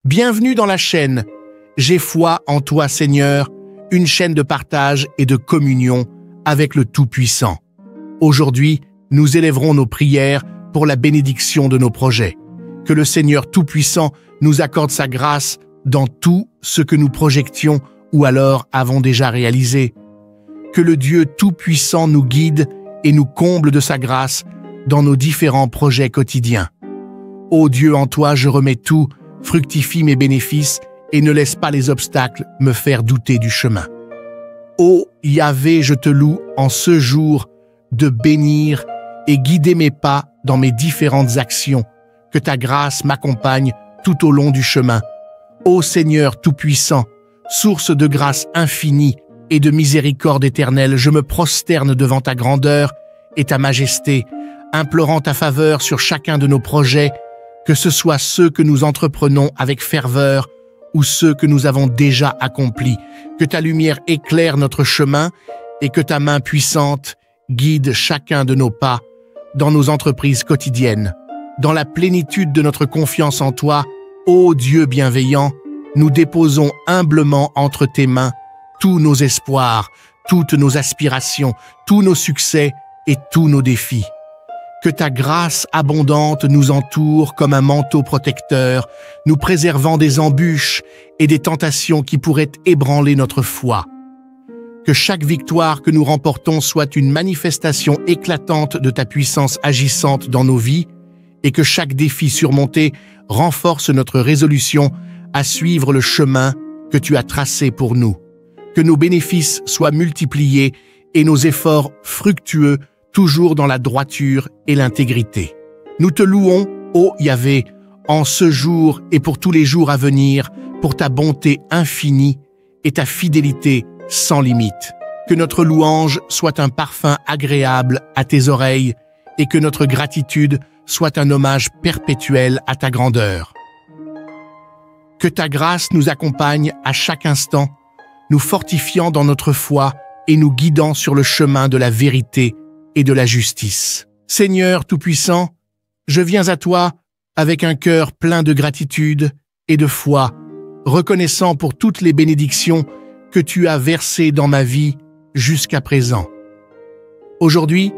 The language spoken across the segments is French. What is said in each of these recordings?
Bienvenue dans la chaîne. J'ai foi en toi, Seigneur, une chaîne de partage et de communion avec le Tout-Puissant. Aujourd'hui, nous élèverons nos prières pour la bénédiction de nos projets. Que le Seigneur Tout-Puissant nous accorde sa grâce dans tout ce que nous projections ou alors avons déjà réalisé. Que le Dieu Tout-Puissant nous guide et nous comble de sa grâce dans nos différents projets quotidiens. Ô Dieu, en toi je remets tout, fructifie mes bénéfices et ne laisse pas les obstacles me faire douter du chemin. Ô Yahvé, je te loue en ce jour de bénir et guider mes pas dans mes différentes actions, que ta grâce m'accompagne tout au long du chemin. Ô Seigneur Tout-Puissant, source de grâce infinie et de miséricorde éternelle, je me prosterne devant ta grandeur et ta majesté, implorant ta faveur sur chacun de nos projets, que ce soit ceux que nous entreprenons avec ferveur ou ceux que nous avons déjà accomplis. Que ta lumière éclaire notre chemin et que ta main puissante guide chacun de nos pas dans nos entreprises quotidiennes. Dans la plénitude de notre confiance en toi, ô Dieu bienveillant, nous déposons humblement entre tes mains tous nos espoirs, toutes nos aspirations, tous nos succès et tous nos défis. Que ta grâce abondante nous entoure comme un manteau protecteur, nous préservant des embûches et des tentations qui pourraient ébranler notre foi. Que chaque victoire que nous remportons soit une manifestation éclatante de ta puissance agissante dans nos vies et que chaque défi surmonté renforce notre résolution à suivre le chemin que tu as tracé pour nous. Que nos bénéfices soient multipliés et nos efforts fructueux, toujours dans la droiture et l'intégrité. Nous te louons, ô Yahvé, en ce jour et pour tous les jours à venir, pour ta bonté infinie et ta fidélité sans limite. Que notre louange soit un parfum agréable à tes oreilles et que notre gratitude soit un hommage perpétuel à ta grandeur. Que ta grâce nous accompagne à chaque instant, nous fortifiant dans notre foi et nous guidant sur le chemin de la vérité et de la justice. Seigneur Tout-Puissant, je viens à toi avec un cœur plein de gratitude et de foi, reconnaissant pour toutes les bénédictions que tu as versées dans ma vie jusqu'à présent. Aujourd'hui,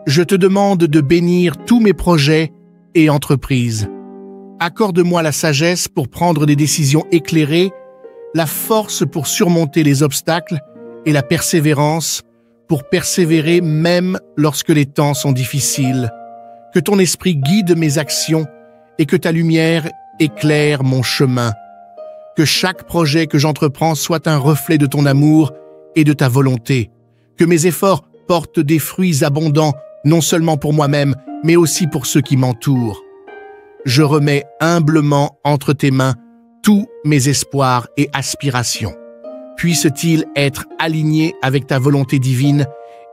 je te demande de bénir tous mes projets et entreprises. Accorde-moi la sagesse pour prendre des décisions éclairées, la force pour surmonter les obstacles et la persévérance pour persévérer même lorsque les temps sont difficiles. Que ton esprit guide mes actions et que ta lumière éclaire mon chemin. Que chaque projet que j'entreprends soit un reflet de ton amour et de ta volonté. Que mes efforts portent des fruits abondants, non seulement pour moi-même, mais aussi pour ceux qui m'entourent. Je remets humblement entre tes mains tous mes espoirs et aspirations. Puisse-t-il être aligné avec ta volonté divine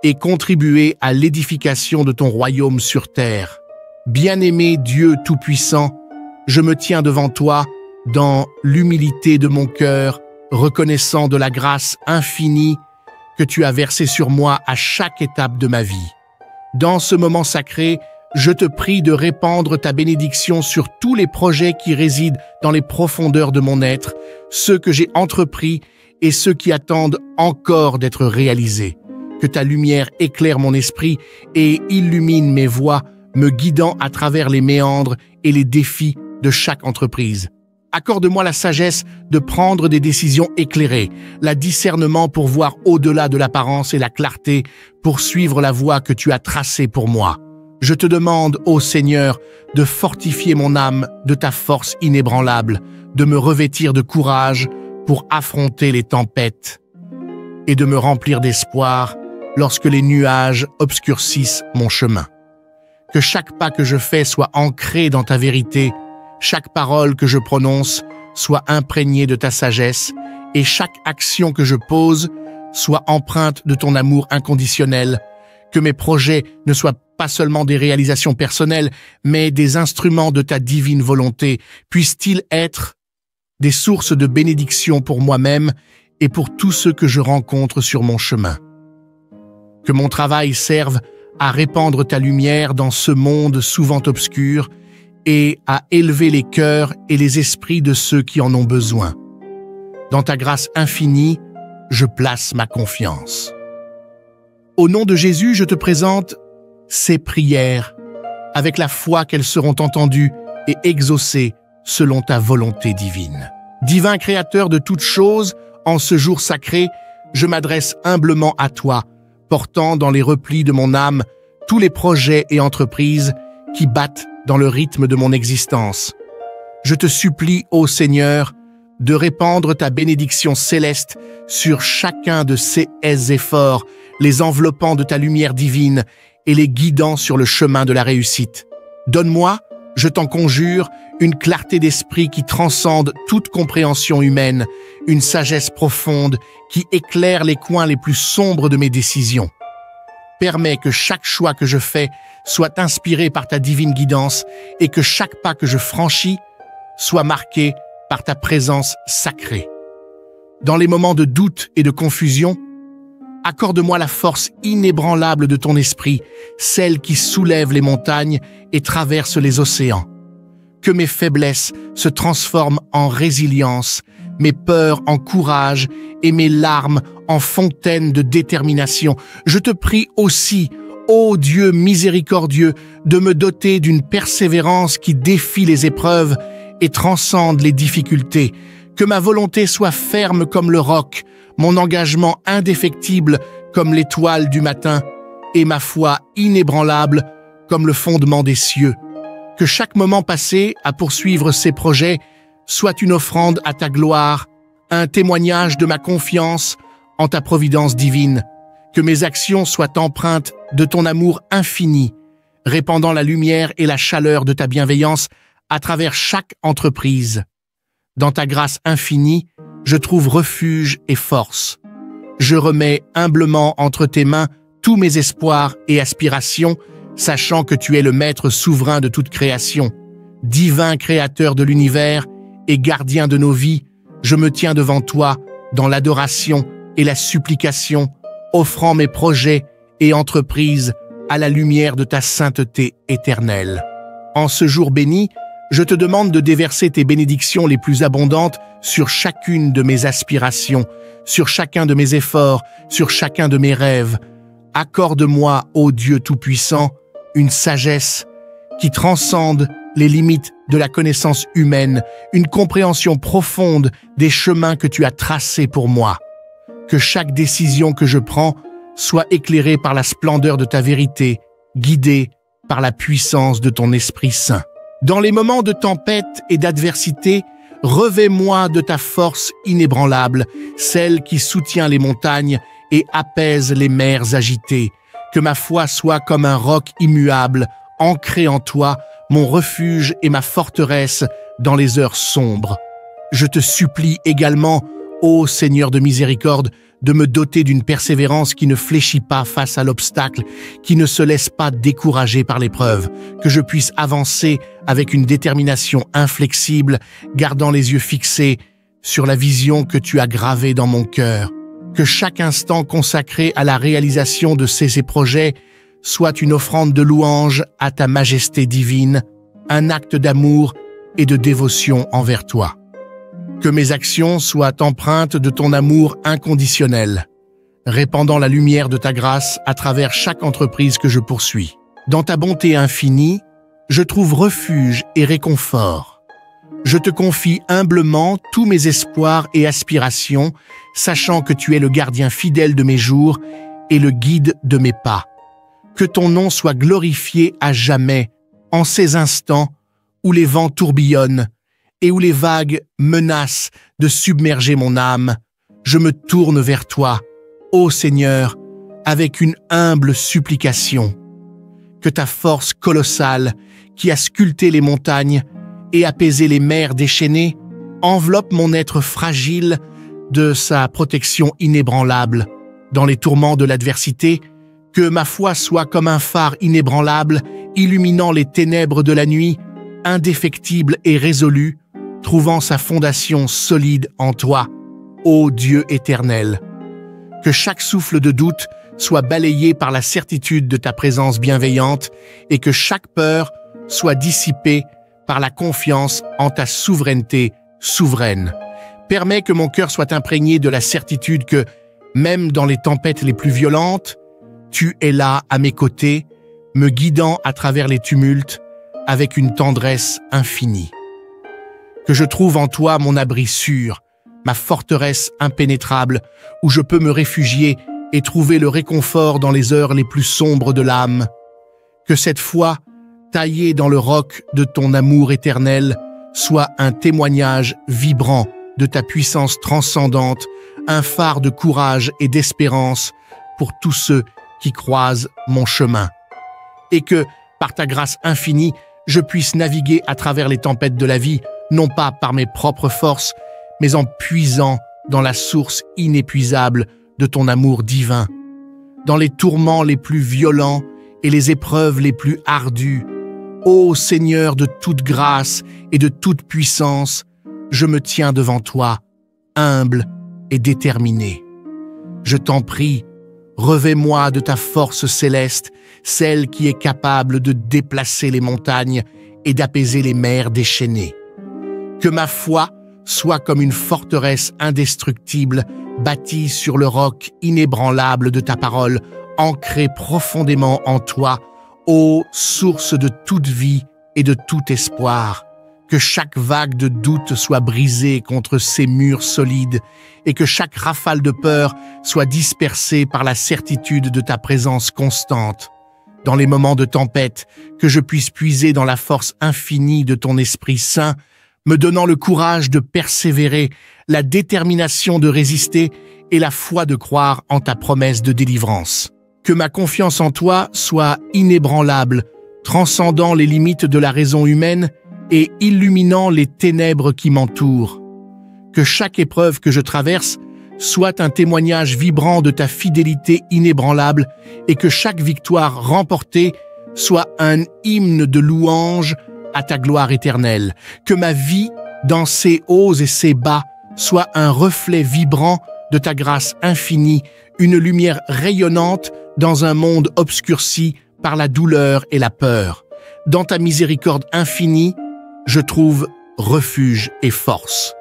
et contribuer à l'édification de ton royaume sur terre. Bien-aimé Dieu Tout-Puissant, je me tiens devant toi dans l'humilité de mon cœur, reconnaissant de la grâce infinie que tu as versée sur moi à chaque étape de ma vie. Dans ce moment sacré, je te prie de répandre ta bénédiction sur tous les projets qui résident dans les profondeurs de mon être, ceux que j'ai entrepris et ceux qui attendent encore d'être réalisés. Que ta lumière éclaire mon esprit et illumine mes voies, me guidant à travers les méandres et les défis de chaque entreprise. Accorde-moi la sagesse de prendre des décisions éclairées, la discernement pour voir au-delà de l'apparence et la clarté pour suivre la voie que tu as tracée pour moi. Je te demande, ô Seigneur, de fortifier mon âme de ta force inébranlable, de me revêtir de courage pour affronter les tempêtes et de me remplir d'espoir lorsque les nuages obscurcissent mon chemin. Que chaque pas que je fais soit ancré dans ta vérité, chaque parole que je prononce soit imprégnée de ta sagesse et chaque action que je pose soit empreinte de ton amour inconditionnel. Que mes projets ne soient pas seulement des réalisations personnelles, mais des instruments de ta divine volonté. Puissent-ils être des sources de bénédiction pour moi-même et pour tous ceux que je rencontre sur mon chemin. Que mon travail serve à répandre ta lumière dans ce monde souvent obscur et à élever les cœurs et les esprits de ceux qui en ont besoin. Dans ta grâce infinie, je place ma confiance. Au nom de Jésus, je te présente ces prières, avec la foi qu'elles seront entendues et exaucées selon ta volonté divine. Divin Créateur de toutes choses, en ce jour sacré, je m'adresse humblement à toi, portant dans les replis de mon âme tous les projets et entreprises qui battent dans le rythme de mon existence. Je te supplie, ô Seigneur, de répandre ta bénédiction céleste sur chacun de ces efforts, les enveloppant de ta lumière divine et les guidant sur le chemin de la réussite. Donne-moi, je t'en conjure, une clarté d'esprit qui transcende toute compréhension humaine, une sagesse profonde qui éclaire les coins les plus sombres de mes décisions. Permets que chaque choix que je fais soit inspiré par ta divine guidance et que chaque pas que je franchis soit marqué par ta présence sacrée. Dans les moments de doute et de confusion, accorde-moi la force inébranlable de ton esprit, celle qui soulève les montagnes et traverse les océans. Que mes faiblesses se transforment en résilience, mes peurs en courage et mes larmes en fontaines de détermination. Je te prie aussi, ô Dieu miséricordieux, de me doter d'une persévérance qui défie les épreuves et transcende les difficultés. Que ma volonté soit ferme comme le roc, mon engagement indéfectible comme l'étoile du matin et ma foi inébranlable comme le fondement des cieux. Que chaque moment passé à poursuivre ces projets soit une offrande à ta gloire, un témoignage de ma confiance en ta providence divine. Que mes actions soient empreintes de ton amour infini, répandant la lumière et la chaleur de ta bienveillance à travers chaque entreprise. Dans ta grâce infinie, je trouve refuge et force. Je remets humblement entre tes mains tous mes espoirs et aspirations, sachant que tu es le maître souverain de toute création. Divin créateur de l'univers et gardien de nos vies, je me tiens devant toi dans l'adoration et la supplication, offrant mes projets et entreprises à la lumière de ta sainteté éternelle. En ce jour béni, je te demande de déverser tes bénédictions les plus abondantes sur chacune de mes aspirations, sur chacun de mes efforts, sur chacun de mes rêves. Accorde-moi, ô Dieu Tout-Puissant, une sagesse qui transcende les limites de la connaissance humaine, une compréhension profonde des chemins que tu as tracés pour moi. Que chaque décision que je prends soit éclairée par la splendeur de ta vérité, guidée par la puissance de ton Esprit Saint. Dans les moments de tempête et d'adversité, revêt-moi de ta force inébranlable, celle qui soutient les montagnes et apaise les mers agitées. Que ma foi soit comme un roc immuable, ancré en toi, mon refuge et ma forteresse dans les heures sombres. Je te supplie également, ô Seigneur de miséricorde, de me doter d'une persévérance qui ne fléchit pas face à l'obstacle, qui ne se laisse pas décourager par l'épreuve, que je puisse avancer avec une détermination inflexible, gardant les yeux fixés sur la vision que tu as gravée dans mon cœur. Que chaque instant consacré à la réalisation de ces projets soit une offrande de louange à ta majesté divine, un acte d'amour et de dévotion envers toi. Que mes actions soient empreintes de ton amour inconditionnel, répandant la lumière de ta grâce à travers chaque entreprise que je poursuis. Dans ta bonté infinie, je trouve refuge et réconfort. Je te confie humblement tous mes espoirs et aspirations, sachant que tu es le gardien fidèle de mes jours et le guide de mes pas. Que ton nom soit glorifié à jamais en ces instants où les vents tourbillonnent et où les vagues menacent de submerger mon âme. Je me tourne vers toi, ô Seigneur, avec une humble supplication. Que ta force colossale, qui a sculpté les montagnes et apaisé les mers déchaînées, enveloppe mon être fragile de sa protection inébranlable. Dans les tourments de l'adversité, que ma foi soit comme un phare inébranlable, illuminant les ténèbres de la nuit, indéfectible et résolu, trouvant sa fondation solide en toi, ô Dieu éternel. Que chaque souffle de doute soit balayé par la certitude de ta présence bienveillante et que chaque peur soit dissipée par la confiance en ta souveraineté souveraine. Permets que mon cœur soit imprégné de la certitude que, même dans les tempêtes les plus violentes, tu es là à mes côtés, me guidant à travers les tumultes avec une tendresse infinie. Que je trouve en toi mon abri sûr, ma forteresse impénétrable, où je peux me réfugier et trouver le réconfort dans les heures les plus sombres de l'âme. Que cette foi, taillée dans le roc de ton amour éternel, soit un témoignage vibrant de ta puissance transcendante, un phare de courage et d'espérance pour tous ceux qui croisent mon chemin. Et que, par ta grâce infinie, je puisse naviguer à travers les tempêtes de la vie, non pas par mes propres forces, mais en puisant dans la source inépuisable de ton amour divin. Dans les tourments les plus violents et les épreuves les plus ardues, ô Seigneur de toute grâce et de toute puissance, je me tiens devant toi, humble et déterminé. Je t'en prie, revêt-moi de ta force céleste, celle qui est capable de déplacer les montagnes et d'apaiser les mers déchaînées. Que ma foi soit comme une forteresse indestructible, bâtie sur le roc inébranlable de ta parole, ancrée profondément en toi, ô source de toute vie et de tout espoir. Que chaque vague de doute soit brisée contre ces murs solides et que chaque rafale de peur soit dispersée par la certitude de ta présence constante. Dans les moments de tempête, que je puisse puiser dans la force infinie de ton Esprit Saint, me donnant le courage de persévérer, la détermination de résister et la foi de croire en ta promesse de délivrance. Que ma confiance en toi soit inébranlable, transcendant les limites de la raison humaine et illuminant les ténèbres qui m'entourent. Que chaque épreuve que je traverse soit un témoignage vibrant de ta fidélité inébranlable et que chaque victoire remportée soit un hymne de louange à ta gloire éternelle. Que ma vie, dans ses hauts et ses bas, soit un reflet vibrant de ta grâce infinie, une lumière rayonnante dans un monde obscurci par la douleur et la peur. Dans ta miséricorde infinie, je trouve refuge et force.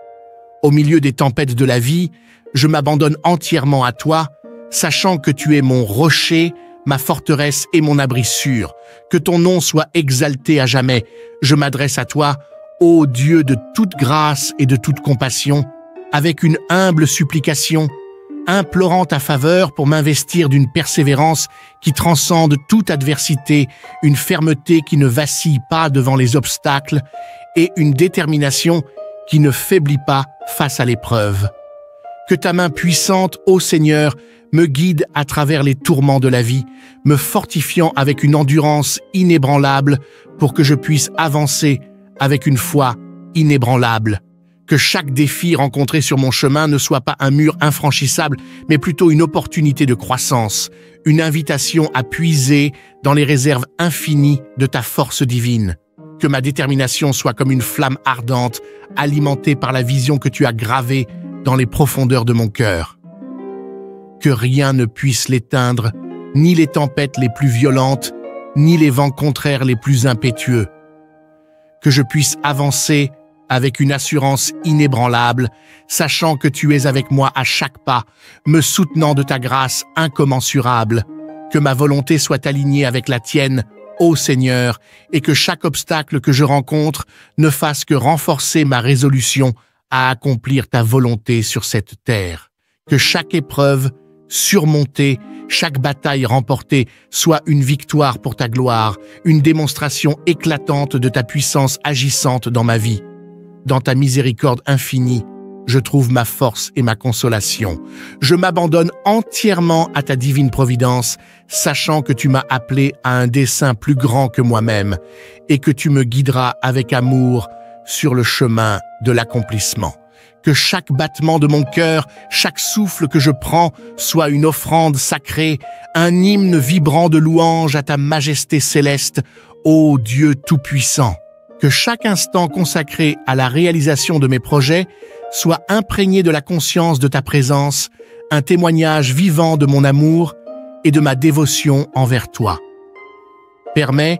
Au milieu des tempêtes de la vie, je m'abandonne entièrement à toi, sachant que tu es mon rocher, ma forteresse et mon abri sûr. Que ton nom soit exalté à jamais. Je m'adresse à toi, ô Dieu de toute grâce et de toute compassion, avec une humble supplication, implorant ta faveur pour m'investir d'une persévérance qui transcende toute adversité, une fermeté qui ne vacille pas devant les obstacles et une détermination qui ne faiblit pas face à l'épreuve. Que ta main puissante, ô Seigneur, me guide à travers les tourments de la vie, me fortifiant avec une endurance inébranlable pour que je puisse avancer avec une foi inébranlable. Que chaque défi rencontré sur mon chemin ne soit pas un mur infranchissable, mais plutôt une opportunité de croissance, une invitation à puiser dans les réserves infinies de ta force divine. Que ma détermination soit comme une flamme ardente, alimentée par la vision que tu as gravée dans les profondeurs de mon cœur. Que rien ne puisse l'éteindre, ni les tempêtes les plus violentes, ni les vents contraires les plus impétueux. Que je puisse avancer avec une assurance inébranlable, sachant que tu es avec moi à chaque pas, me soutenant de ta grâce incommensurable. Que ma volonté soit alignée avec la tienne, ô Seigneur, et que chaque obstacle que je rencontre ne fasse que renforcer ma résolution à accomplir ta volonté sur cette terre. Que chaque épreuve surmontée, chaque bataille remportée soit une victoire pour ta gloire, une démonstration éclatante de ta puissance agissante dans ma vie. Dans ta miséricorde infinie, je trouve ma force et ma consolation. Je m'abandonne entièrement à ta divine providence, sachant que tu m'as appelé à un dessein plus grand que moi-même et que tu me guideras avec amour sur le chemin de l'accomplissement. Que chaque battement de mon cœur, chaque souffle que je prends soit une offrande sacrée, un hymne vibrant de louange à ta majesté céleste, ô Dieu tout-puissant. Que chaque instant consacré à la réalisation de mes projets soit imprégné de la conscience de ta présence, un témoignage vivant de mon amour et de ma dévotion envers toi. Permets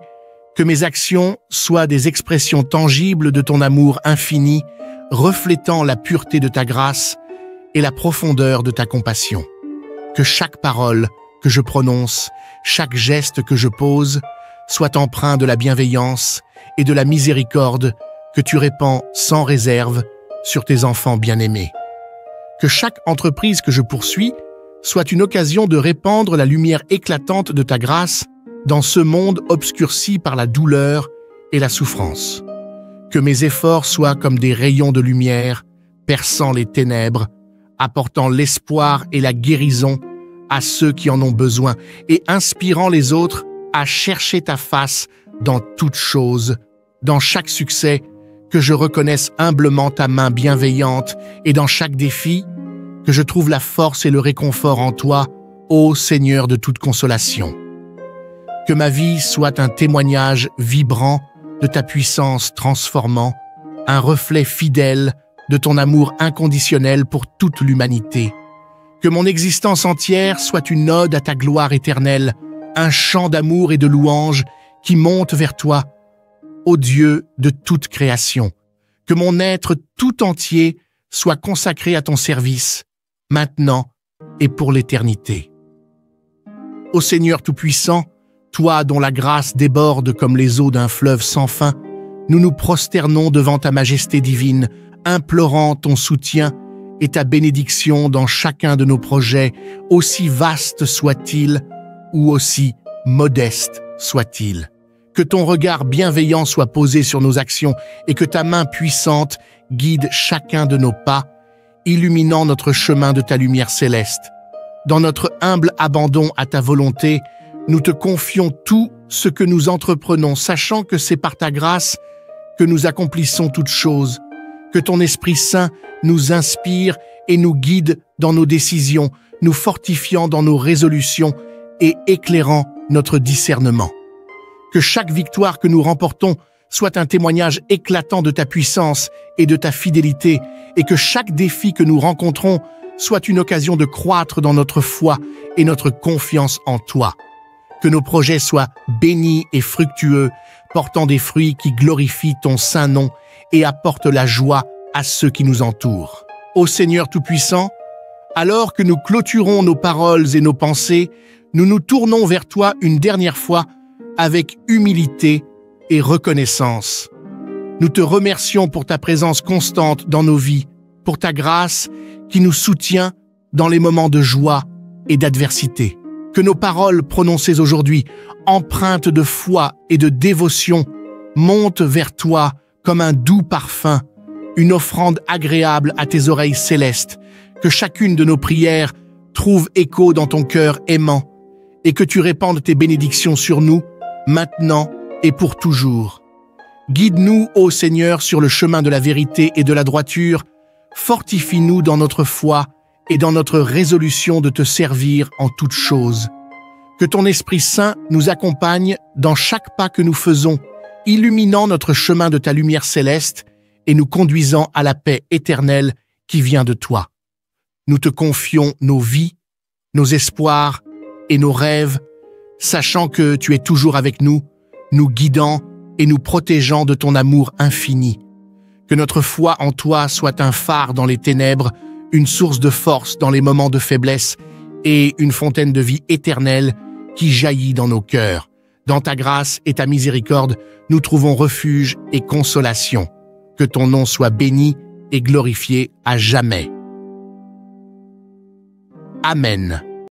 Que mes actions soient des expressions tangibles de ton amour infini, reflétant la pureté de ta grâce et la profondeur de ta compassion. Que chaque parole que je prononce, chaque geste que je pose, soit empreint de la bienveillance et de la miséricorde que tu répands sans réserve sur tes enfants bien-aimés. Que chaque entreprise que je poursuis soit une occasion de répandre la lumière éclatante de ta grâce dans ce monde obscurci par la douleur et la souffrance. Que mes efforts soient comme des rayons de lumière, perçant les ténèbres, apportant l'espoir et la guérison à ceux qui en ont besoin et inspirant les autres à chercher ta face dans toutes choses, dans chaque succès, que je reconnaisse humblement ta main bienveillante et dans chaque défi, que je trouve la force et le réconfort en toi, ô Seigneur de toute consolation. Que ma vie soit un témoignage vibrant de ta puissance transformant, un reflet fidèle de ton amour inconditionnel pour toute l'humanité. Que mon existence entière soit une ode à ta gloire éternelle, un chant d'amour et de louange qui monte vers toi, ô Dieu de toute création. Que mon être tout entier soit consacré à ton service, maintenant et pour l'éternité. Ô Seigneur Tout-Puissant, toi dont la grâce déborde comme les eaux d'un fleuve sans fin, nous nous prosternons devant ta majesté divine, implorant ton soutien et ta bénédiction dans chacun de nos projets, aussi vastes soient-ils ou aussi modestes soient-ils. Que ton regard bienveillant soit posé sur nos actions et que ta main puissante guide chacun de nos pas, illuminant notre chemin de ta lumière céleste. Dans notre humble abandon à ta volonté, nous te confions tout ce que nous entreprenons, sachant que c'est par ta grâce que nous accomplissons toutes choses. Que ton Esprit Saint nous inspire et nous guide dans nos décisions, nous fortifiant dans nos résolutions et éclairant notre discernement. Que chaque victoire que nous remportons soit un témoignage éclatant de ta puissance et de ta fidélité, et que chaque défi que nous rencontrons soit une occasion de croître dans notre foi et notre confiance en toi. Que nos projets soient bénis et fructueux, portant des fruits qui glorifient ton saint nom et apportent la joie à ceux qui nous entourent. Ô Seigneur Tout-Puissant, alors que nous clôturons nos paroles et nos pensées, nous nous tournons vers toi une dernière fois avec humilité et reconnaissance. Nous te remercions pour ta présence constante dans nos vies, pour ta grâce qui nous soutient dans les moments de joie et d'adversité. Que nos paroles prononcées aujourd'hui, empreintes de foi et de dévotion, montent vers toi comme un doux parfum, une offrande agréable à tes oreilles célestes. Que chacune de nos prières trouve écho dans ton cœur aimant et que tu répandes tes bénédictions sur nous, maintenant et pour toujours. Guide-nous, ô Seigneur, sur le chemin de la vérité et de la droiture. Fortifie-nous dans notre foi et dans notre résolution de te servir en toutes choses. Que ton Esprit Saint nous accompagne dans chaque pas que nous faisons, illuminant notre chemin de ta lumière céleste et nous conduisant à la paix éternelle qui vient de toi. Nous te confions nos vies, nos espoirs et nos rêves, sachant que tu es toujours avec nous, nous guidant et nous protégeant de ton amour infini. Que notre foi en toi soit un phare dans les ténèbres, une source de force dans les moments de faiblesse et une fontaine de vie éternelle qui jaillit dans nos cœurs. Dans ta grâce et ta miséricorde, nous trouvons refuge et consolation. Que ton nom soit béni et glorifié à jamais. Amen.